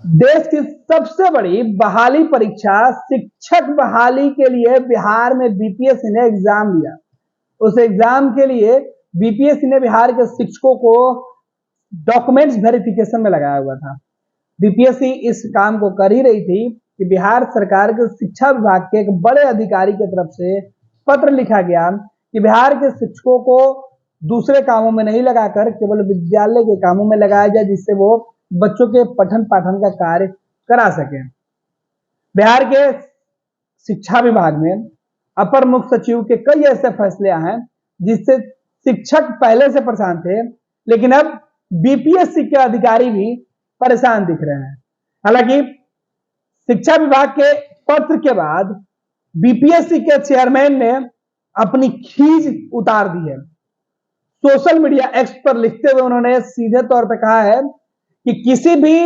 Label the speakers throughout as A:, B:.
A: देश की सबसे बड़ी बहाली परीक्षा शिक्षक बहाली के लिए बिहार में बीपीएससी ने एग्जाम लिया। उस एग्जाम के लिए बीपीएससी ने बिहार के शिक्षकों को डॉक्यूमेंट्स वेरिफिकेशन में लगाया हुआ था। बीपीएससी इस काम को कर ही रही थी कि बिहार सरकार के शिक्षा विभाग के एक बड़े अधिकारी की तरफ से पत्र लिखा गया कि बिहार के शिक्षकों को दूसरे कामों में नहीं लगाकर केवल विद्यालय के कामों में लगाया जाए, जिससे वो बच्चों के पठन पाठन का कार्य करा सके। बिहार के शिक्षा विभाग में अपर मुख्य सचिव के कई ऐसे फैसले आए हैं जिससे शिक्षक पहले से परेशान थे, लेकिन अब बीपीएससी के अधिकारी भी परेशान दिख रहे हैं। हालांकि शिक्षा विभाग के पत्र के बाद बीपीएससी के चेयरमैन ने अपनी खीज उतार दी है। सोशल मीडिया एक्स पर लिखते हुए उन्होंने सीधे तौर पर कहा है कि किसी भी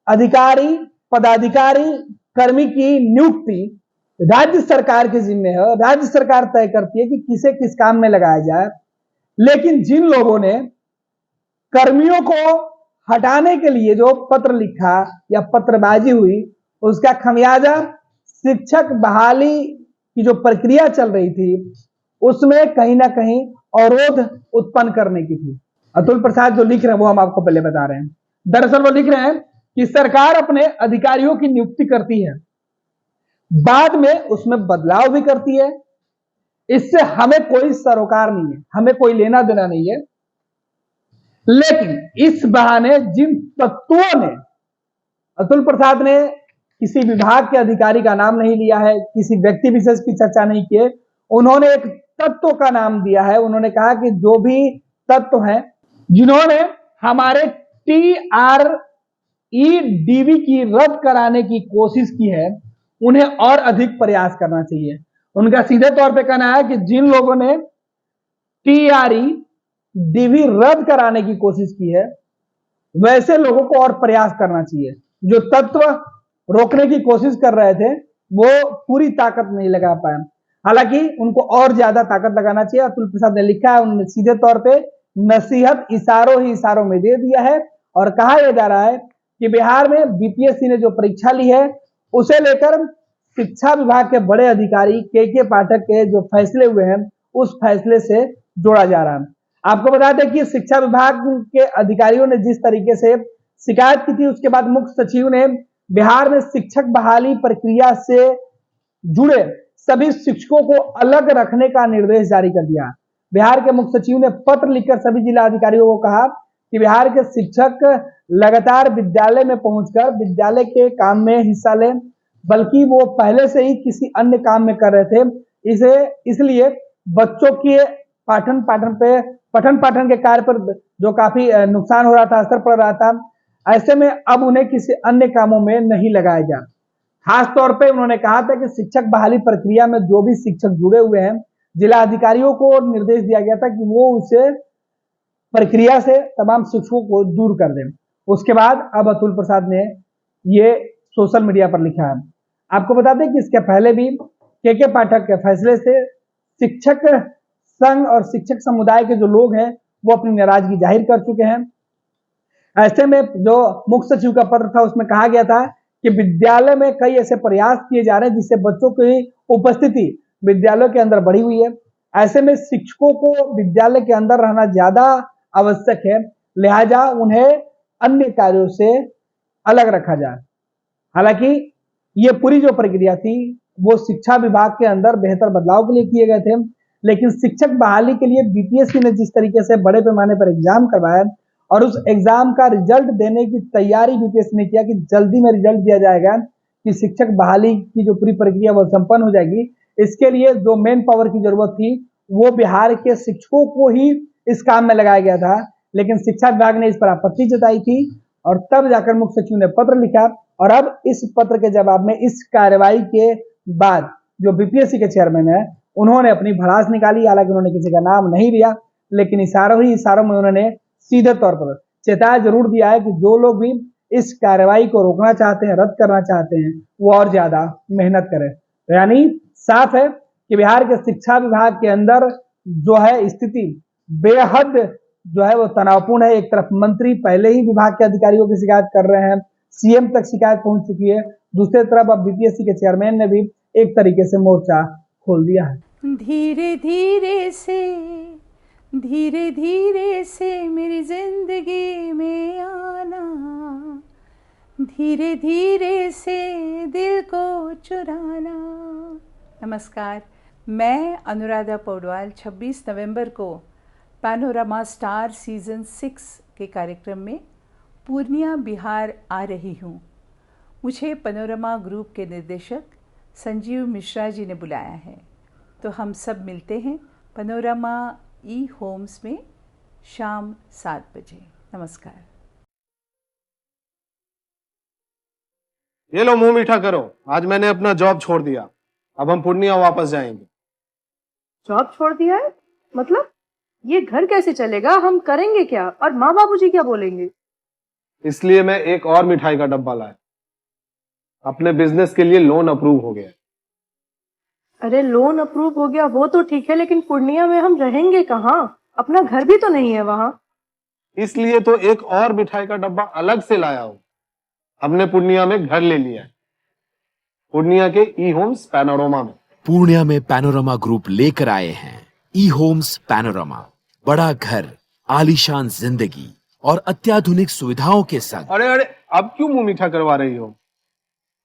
A: अधिकारी, पदाधिकारी, कर्मी की नियुक्ति राज्य सरकार के जिम्मे है। राज्य सरकार तय करती है कि किसे किस काम में लगाया जाए, लेकिन जिन लोगों ने कर्मियों को हटाने के लिए जो पत्र लिखा या पत्रबाजी हुई, उसका खमियाजा शिक्षक बहाली की जो प्रक्रिया चल रही थी उसमें कहीं ना कहीं अवरोध उत्पन्न करने की थी। अतुल प्रसाद जो लिख रहे हैं वो हम आपको पहले बता रहे हैं। दरअसल वो लिख रहे हैं कि सरकार अपने अधिकारियों की नियुक्ति करती है, बाद में उसमें बदलाव भी करती है। इससे हमें कोई सरोकार नहीं है, हमें कोई लेना देना नहीं है। लेकिन इस बहाने जिन तत्वों ने, अतुल प्रसाद ने किसी विभाग के अधिकारी का नाम नहीं लिया है, किसी व्यक्ति विशेष की चर्चा नहीं की, उन्होंने एक तत्व का नाम दिया है। उन्होंने कहा कि जो भी तत्व हैं जिन्होंने हमारे TREDV की रद्द कराने की कोशिश की है, उन्हें और अधिक प्रयास करना चाहिए। उनका सीधे तौर पे कहना है कि जिन लोगों ने TREDV रद्द कराने की कोशिश की है, वैसे लोगों को और प्रयास करना चाहिए। जो तत्व रोकने की कोशिश कर रहे थे वो पूरी ताकत नहीं लगा पाए, हालांकि उनको और ज्यादा ताकत लगाना चाहिए। अतुल प्रसाद ने लिखा है, उन्होंने सीधे तौर पे नसीहत इशारों ही इशारों में दे दिया है और कहा यह जा रहा है कि बिहार में बीपीएससी ने जो परीक्षा ली है उसे लेकर शिक्षा विभाग के बड़े अधिकारी के पाठक के जो फैसले हुए हैं उस फैसले से जोड़ा जा रहा है। आपको बता दें कि शिक्षा विभाग के अधिकारियों ने जिस तरीके से शिकायत की थी, उसके बाद मुख्य सचिव ने बिहार में शिक्षक बहाली प्रक्रिया से जुड़े सभी शिक्षकों को अलग रखने का निर्देश जारी कर दिया। बिहार के मुख्य सचिव ने पत्र लिखकर सभी जिला अधिकारियों को कहा कि बिहार के शिक्षक लगातार विद्यालय में पहुंचकर विद्यालय के काम में हिस्सा लें, बल्कि वो पहले से ही किसी अन्य काम में कर रहे थे। इसलिए बच्चों के पठन पाठन के कार्य पर जो काफी नुकसान हो रहा था, असर पड़ रहा था, ऐसे में अब उन्हें किसी अन्य कामों में नहीं लगाया जाए। खास तौर पे उन्होंने कहा था कि शिक्षक बहाली प्रक्रिया में जो भी शिक्षक जुड़े हुए हैं, जिला अधिकारियों को निर्देश दिया गया था कि वो उसे प्रक्रिया से तमाम शिक्षकों को दूर कर दें। उसके बाद अब अतुल प्रसाद ने ये सोशल मीडिया पर लिखा है। आपको बता दें कि इसके पहले भी के पाठक के फैसले से शिक्षक संघ और शिक्षक समुदाय के जो लोग हैं वो अपनी नाराजगी जाहिर कर चुके हैं। ऐसे में जो मुख्य सचिव का पत्र था उसमें कहा गया था कि विद्यालय में कई ऐसे प्रयास किए जा रहे हैं जिससे बच्चों की उपस्थिति विद्यालय के अंदर बढ़ी हुई है। ऐसे में शिक्षकों को विद्यालय के अंदर रहना ज्यादा आवश्यक है, लिहाजा उन्हें अन्य कार्यों से अलग रखा जाए। हालांकि ये पूरी जो प्रक्रिया थी वो शिक्षा विभाग के अंदर बेहतर बदलाव के लिए किए गए थे, लेकिन शिक्षक बहाली के लिए बीपीएससी ने जिस तरीके से बड़े पैमाने पर एग्जाम करवाया और उस एग्जाम का रिजल्ट देने की तैयारी बीपीएससी ने किया कि जल्दी में रिजल्ट दिया जाएगा कि शिक्षक बहाली की जो पूरी प्रक्रिया वो संपन्न हो जाएगी। इसके लिए जो मेन पावर की जरूरत थी वो बिहार के शिक्षकों को ही इस काम में लगाया गया था, लेकिन शिक्षा विभाग ने इस पर आपत्ति जताई थी और तब जाकर मुख्य सचिव ने पत्र लिखा और अब इस पत्र के जवाब में इस कार्रवाई के बाद जो बीपीएससी के चेयरमैन है उन्होंने अपनी भड़ास निकाली। हालांकि उन्होंने किसी का नाम नहीं लिया, लेकिन इशारों ही इशारों में उन्होंने सीधे तौर पर चेताया जरूर दिया है कि जो लोग भी इस कार्रवाई को रोकना चाहते हैं, रद्द करना चाहते हैं, वो और ज्यादा मेहनत करें। यानी साफ है कि बिहार के शिक्षा विभाग के अंदर जो है स्थिति बेहद जो है वो तनावपूर्ण है। एक तरफ मंत्री पहले ही विभाग के अधिकारियों की शिकायत कर रहे हैं, सीएम तक शिकायत पहुंच चुकी है। दूसरी तरफ अब बीपीएससी के चेयरमैन ने भी एक तरीके से मोर्चा खोल दिया है।
B: धीरे धीरे से मेरी जिंदगी में आना, धीरे धीरे से दिल को चुराना। नमस्कार, मैं अनुराधा पौडवाल 26 नवंबर को पैनोरमा स्टार सीज़न 6 के कार्यक्रम में पूर्णिया बिहार आ रही हूँ। मुझे पैनोरमा ग्रुप के निर्देशक संजीव मिश्रा जी ने बुलाया है, तो हम सब मिलते हैं पैनोरमा ई होम्स में शाम 7 बजे। नमस्कार।
C: ये लो मुंह मीठा करो, आज मैंने अपना जॉब छोड़ दिया, अब हम पूर्णिया वापस जाएंगे।
D: जॉब छोड़ दिया है? मतलब ये घर कैसे चलेगा? हम करेंगे क्या? और माँ बाबूजी क्या बोलेंगे?
C: इसलिए मैं एक और मिठाई का डब्बा लाया। अपने बिजनेस के लिए लोन अप्रूव हो गया।
D: अरे लोन अप्रूव हो गया वो तो ठीक है, लेकिन पूर्णिया में हम रहेंगे कहाँ? अपना घर भी तो नहीं है वहाँ।
C: इसलिए तो एक और मिठाई का डब्बा अलग से लाया हूँ। हमने पूर्णिया में घर ले लिया है, पूर्णिया के ई होम्स पैनोरमा में।
E: पूर्णिया में पैनोरमा ग्रुप लेकर आए हैं ई होम्स पैनोरमा। बड़ा घर, आलीशान जिंदगी और अत्याधुनिक सुविधाओं के संग।
C: अरे अरे, अब क्यों मुंह मीठा करवा रही हो?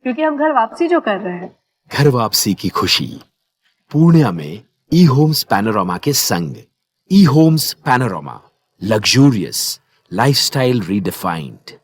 D: क्योंकि हम घर वापसी जो कर रहे हैं।
E: घर वापसी की खुशी पूर्णिया में ई होम्स पैनोरमा के संग। ई Homes Panorama, luxurious lifestyle redefined.